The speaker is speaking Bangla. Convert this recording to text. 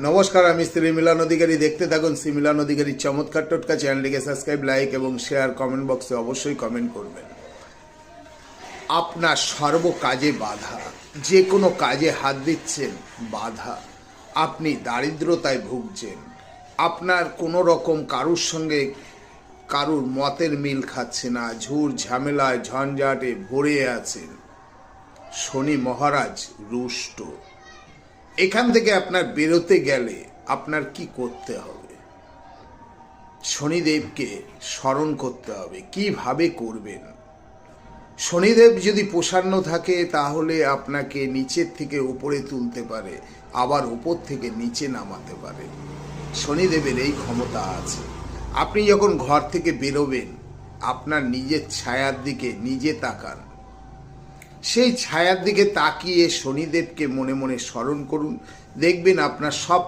নমস্কার, আমি শ্রী মিলন অধিকারী। দেখতে থাকুন শ্রী মিলন অধিকারী চমৎকার টোটকা। চ্যানেলটিকে সাবস্ক্রাইব, লাইক এবং শেয়ার, কমেন্ট বক্সে অবশ্যই কমেন্ট করবেন। আপনার সর্ব কাজে বাধা, যে কোনো কাজে হাত দিচ্ছেন বাধা, আপনি দারিদ্রতায় ভুগছেন, আপনার কোনো রকম কারুর সঙ্গে কারুর মতের মিল খাচ্ছে না, ঝুর ঝামেলায় ঝঞ্ঝাটে ভরে আছেন, শনি মহারাজ রুষ্ট। এখান থেকে আপনার বেরোতে গেলে আপনার কি করতে হবে? শনিদেবকে স্মরণ করতে হবে। কিভাবে করবেন? শনিদেব যদি প্রসন্ন থাকে তাহলে আপনাকে নিচের থেকে উপরে তুলতে পারে, আবার উপর থেকে নিচে নামাতে পারে। শনিদেবের এই ক্ষমতা আছে। আপনি যখন ঘর থেকে বেরোবেন, আপনার নিজের ছায়ার দিকে নিজে তাকান। সেই ছায়ার দিকে তাকিয়ে শনিদেবকে মনে মনে স্মরণ করুন। দেখবেন আপনার সব